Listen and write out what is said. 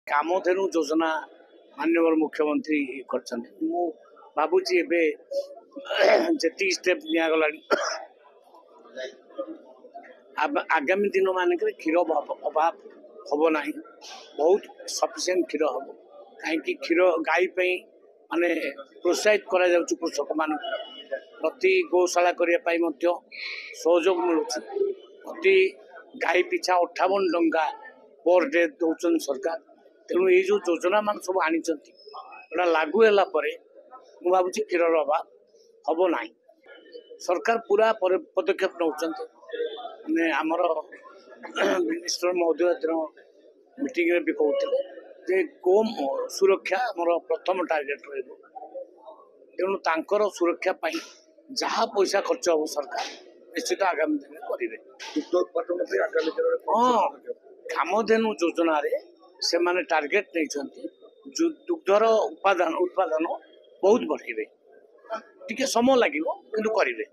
कामधेनु योजना माननीय मुख्यमंत्री भावुची जी स्टेप निगला आगामी दिन मानक क्षीर अभाव हम ना बहुत सफिसीयंट क्षीर हम कहीं क्षीर गाई माने प्रोत्साहित करा कृषक मान प्रति गौशाला करने सहयोग मिलूँ प्रति गाई पिछा 58 टंका पर डे दौरान सरकार तेणु ये जो योजना मान सब आनी लागू है मुझे भावुँ क्षीर अभाव हम ना सरकार पूरा पदक्षेप नौ आमर मिनिस्टर महोदय दिन मीटिंग भी कहते जे गो सुरक्षा आमर प्रथम टार्गेट तेणु तांकर सुरक्षा पाई जहाँ पैसा खर्च हम सरकार निश्चित आगामी दिन करेंगे। हाँ कामधेनु योजना से माने टार्गेट नहीं दुग्धर उत्पादन बहुत बढ़े टिके समय लगे किंतु करेंगे।